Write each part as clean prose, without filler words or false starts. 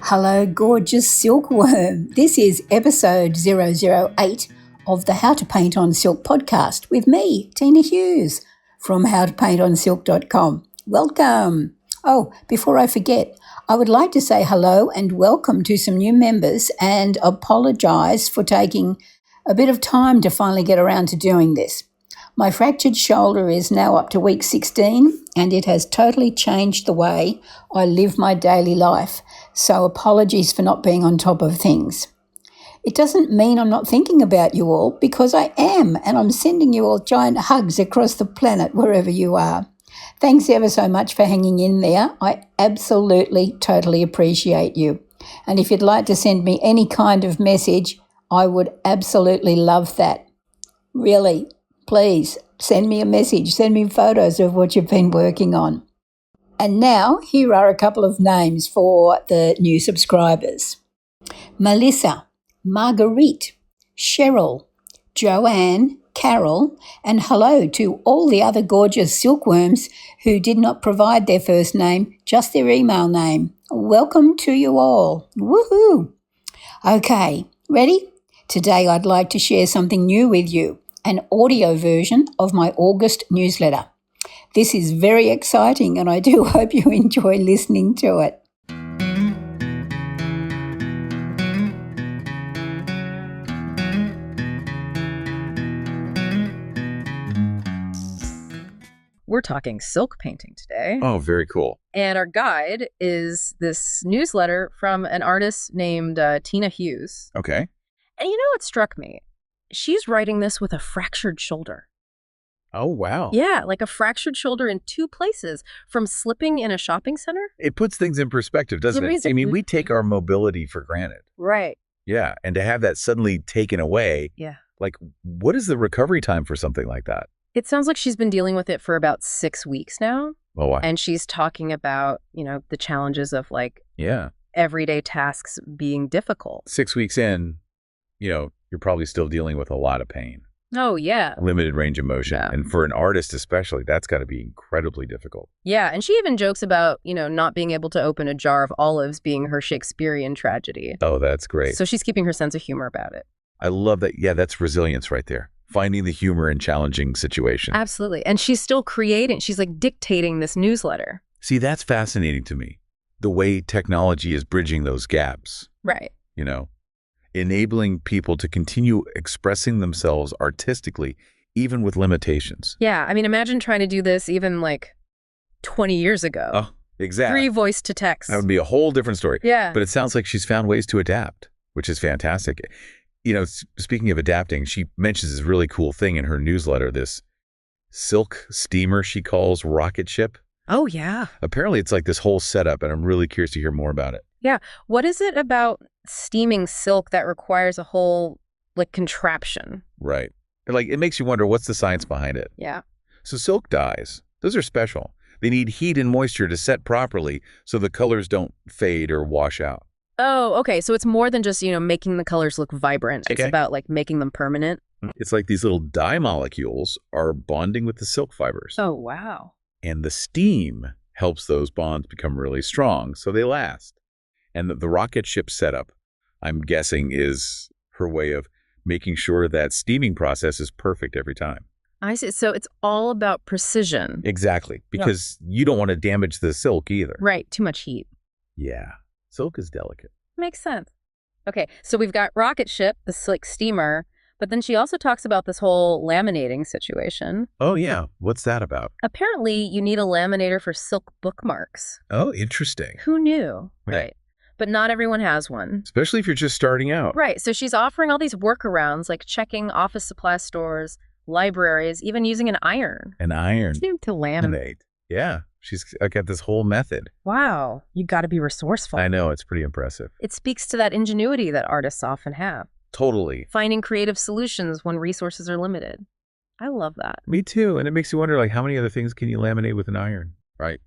Hello, gorgeous silkworm. This is episode 008 of the How to Paint on Silk podcast with me, Teena Hughes, from howtopaintonsilk.com. Welcome. Oh, before I forget, I would like to say hello and welcome to some new members and apologise for taking a bit of time to finally get around to doing this. My fractured shoulder is now up to week 16 and it has totally changed the way I live my daily life, so apologies for not being on top of things. It doesn't mean I'm not thinking about you all, because I am, and I'm sending you all giant hugs across the planet wherever you are. Thanks ever so much for hanging in there. I absolutely, totally appreciate you. And if you'd like to send me any kind of message, I would absolutely love that. Really. Please send me a message, send me photos of what you've been working on. And now, here are a couple of names for the new subscribers. Melissa, Marguerite, Cheryl, Joanne, Carol, and hello to all the other gorgeous silkworms who did not provide their first name, just their email name. Welcome to you all. Woohoo! Okay, ready? Today I'd like to share something new with you. An audio version of my August newsletter. This is very exciting and I do hope you enjoy listening to it. We're talking silk painting today. Oh, very cool. And our guide is this newsletter from an artist named Teena Hughes. Okay. And you know what struck me? She's writing this with a fractured shoulder. Oh, wow. Yeah, like a fractured shoulder in two places from slipping in a shopping center. It puts things in perspective, doesn't it? I mean, we take our mobility for granted. Right. Yeah. And to have that suddenly taken away. Yeah. Like, what is the recovery time for something like that? It sounds like she's been dealing with it for about 6 weeks now. Oh, wow. And she's talking about, the challenges of everyday tasks being difficult. 6 weeks in, you're probably still dealing with a lot of pain. Oh, yeah. Limited range of motion. Yeah. And for an artist especially, that's got to be incredibly difficult. Yeah. And she even jokes about, not being able to open a jar of olives being her Shakespearean tragedy. Oh, that's great. So she's keeping her sense of humor about it. I love that. Yeah, that's resilience right there. Finding the humor in challenging situations. Absolutely. And she's still creating. She's dictating this newsletter. See, that's fascinating to me. The way technology is bridging those gaps. Right. Enabling people to continue expressing themselves artistically, even with limitations. Yeah. I mean, imagine trying to do this even 20 years ago. Oh, exactly. Free voice to text. That would be a whole different story. Yeah. But it sounds like she's found ways to adapt, which is fantastic. Speaking of adapting, she mentions this really cool thing in her newsletter, this silk steamer she calls rocket ship. Oh, yeah. Apparently it's like this whole setup, and I'm really curious to hear more about it. Yeah. What is it about steaming silk that requires a whole contraption? Right. It makes you wonder, what's the science behind it? Yeah. So silk dyes, those are special. They need heat and moisture to set properly so the colors don't fade or wash out. Oh, okay. So it's more than just, making the colors look vibrant. It's about making them permanent. It's like these little dye molecules are bonding with the silk fibers. Oh, wow. And the steam helps those bonds become really strong so they last. And the rocket ship setup, I'm guessing, is her way of making sure that steaming process is perfect every time. I see. So it's all about precision. Exactly. Because you don't want to damage the silk either. Right. Too much heat. Yeah. Silk is delicate. Makes sense. Okay. So we've got rocket ship, the silk steamer, but then she also talks about this whole laminating situation. Oh, yeah. What's that about? Apparently, you need a laminator for silk bookmarks. Oh, interesting. Who knew? Right. But not everyone has one. Especially if you're just starting out. Right. So she's offering all these workarounds, like checking office supply stores, libraries, even using an iron. An iron. To laminate. Yeah. She's got this whole method. Wow. You got to be resourceful. I know. It's pretty impressive. It speaks to that ingenuity that artists often have. Totally. Finding creative solutions when resources are limited. I love that. Me too. And it makes you wonder, how many other things can you laminate with an iron? Right.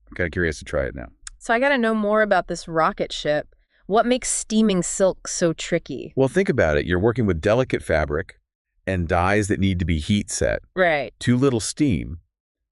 I'm kind of curious to try it now. So I got to know more about this rocket ship. What makes steaming silk so tricky? Well, think about it. You're working with delicate fabric and dyes that need to be heat set. Right. Too little steam,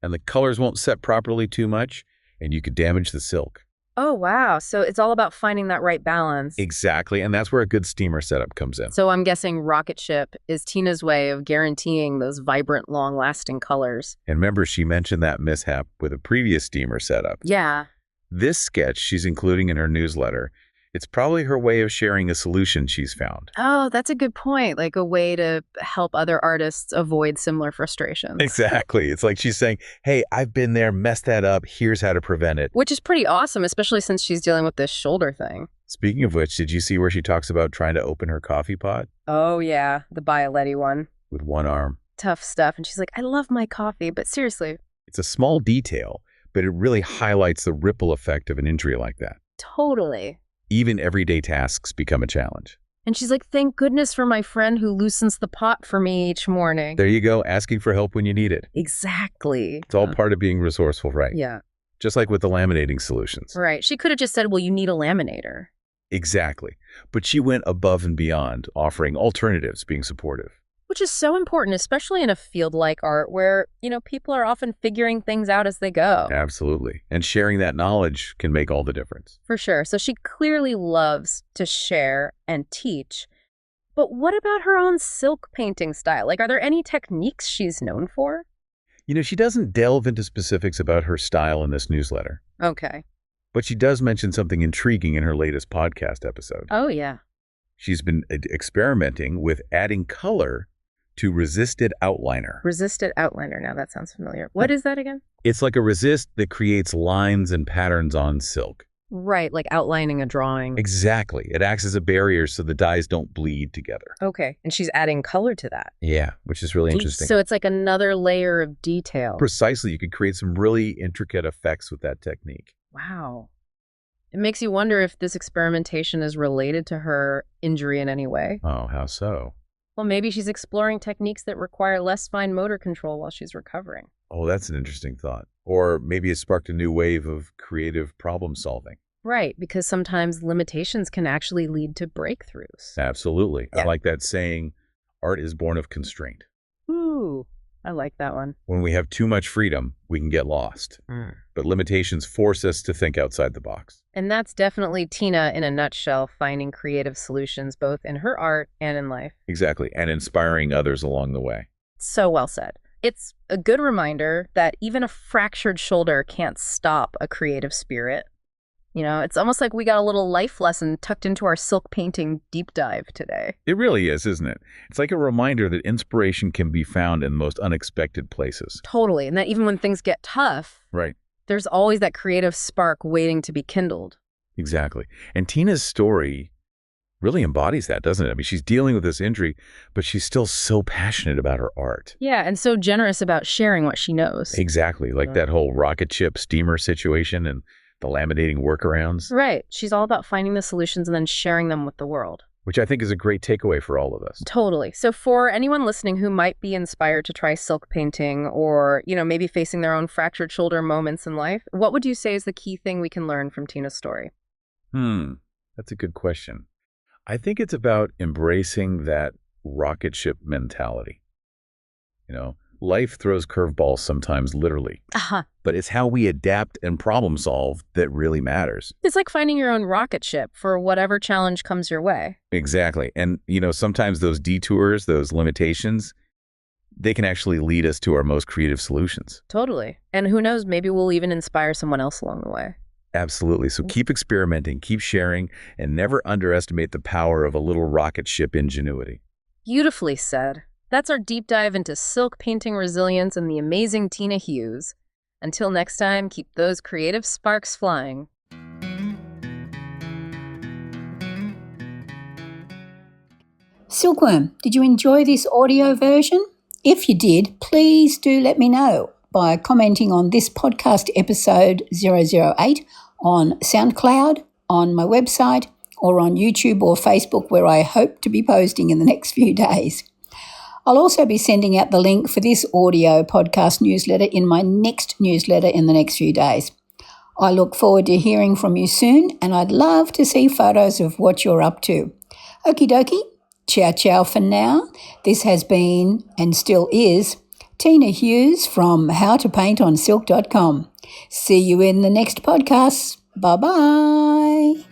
and the colors won't set properly too much, and you could damage the silk. Oh, wow. So it's all about finding that right balance. Exactly, and that's where a good steamer setup comes in. So I'm guessing rocket ship is Teena's way of guaranteeing those vibrant, long-lasting colors. And remember, she mentioned that mishap with a previous steamer setup. Yeah. This sketch she's including in her newsletter, it's probably her way of sharing a solution she's found. Oh, that's a good point. Like a way to help other artists avoid similar frustrations. Exactly. It's like she's saying, hey, I've been there, messed that up. Here's how to prevent it. Which is pretty awesome, especially since she's dealing with this shoulder thing. Speaking of which, did you see where she talks about trying to open her coffee pot? Oh, yeah. The Bialetti one. With one arm. Tough stuff. And she's like, I love my coffee, but seriously. It's a small detail, but it really highlights the ripple effect of an injury like that. Totally. Even everyday tasks become a challenge. And she's like, thank goodness for my friend who loosens the pot for me each morning. There you go, asking for help when you need it. Exactly. It's all part of being resourceful, right? Yeah. Just like with the laminating solutions. Right. She could have just said, well, you need a laminator. Exactly. But she went above and beyond, offering alternatives, being supportive. Which is so important, especially in a field like art where, people are often figuring things out as they go. Absolutely. And sharing that knowledge can make all the difference. For sure. So she clearly loves to share and teach. But what about her own silk painting style? Like, are there any techniques she's known for? She doesn't delve into specifics about her style in this newsletter. Okay. But she does mention something intriguing in her latest podcast episode. Oh, yeah. She's been experimenting with adding color to resisted outliner. Resisted outliner. Now that sounds familiar. What is that again? It's like a resist that creates lines and patterns on silk. Right, like outlining a drawing. Exactly. It acts as a barrier so the dyes don't bleed together. Okay. And she's adding color to that. Yeah, which is really interesting. So it's like another layer of detail. Precisely. You could create some really intricate effects with that technique. Wow. It makes you wonder if this experimentation is related to her injury in any way. Oh, how so? Well, maybe she's exploring techniques that require less fine motor control while she's recovering. Oh, that's an interesting thought. Or maybe it sparked a new wave of creative problem solving. Right, because sometimes limitations can actually lead to breakthroughs. Absolutely. Yeah. I like that saying, art is born of constraint. Ooh, I like that one. When we have too much freedom, we can get lost. But limitations force us to think outside the box. And that's definitely Teena in a nutshell, finding creative solutions both in her art and in life. Exactly. And inspiring others along the way. So well said. It's a good reminder that even a fractured shoulder can't stop a creative spirit. It's almost like we got a little life lesson tucked into our silk painting deep dive today. It really is, isn't it? It's like a reminder that inspiration can be found in the most unexpected places. Totally. And that even when things get tough, Right. there's always that creative spark waiting to be kindled. Exactly. And Teena's story really embodies that, doesn't it? I mean, she's dealing with this injury, but she's still so passionate about her art. Yeah, and so generous about sharing what she knows. Exactly. Like that whole rocket ship steamer situation and the laminating workarounds. Right. She's all about finding the solutions and then sharing them with the world. Which I think is a great takeaway for all of us. Totally. So for anyone listening who might be inspired to try silk painting or, maybe facing their own fractured shoulder moments in life, what would you say is the key thing we can learn from Teena's story? That's a good question. I think it's about embracing that rocket ship mentality. Life throws curveballs sometimes, literally. But it's how we adapt and problem solve that really matters. It's like finding your own rocket ship for whatever challenge comes your way. Exactly. And, sometimes those detours, those limitations, they can actually lead us to our most creative solutions. Totally. And who knows, maybe we'll even inspire someone else along the way. Absolutely. So keep experimenting, keep sharing, and never underestimate the power of a little rocket ship ingenuity. Beautifully said. That's our deep dive into silk painting resilience and the amazing Teena Hughes. Until next time, keep those creative sparks flying. Silkworm, did you enjoy this audio version? If you did, please do let me know by commenting on this podcast episode 008 on SoundCloud, on my website, or on YouTube or Facebook, where I hope to be posting in the next few days. I'll also be sending out the link for this audio podcast newsletter in my next newsletter in the next few days. I look forward to hearing from you soon, and I'd love to see photos of what you're up to. Okie dokie, ciao ciao for now. This has been, and still is, Teena Hughes from howtopaintonsilk.com. See you in the next podcast. Bye-bye.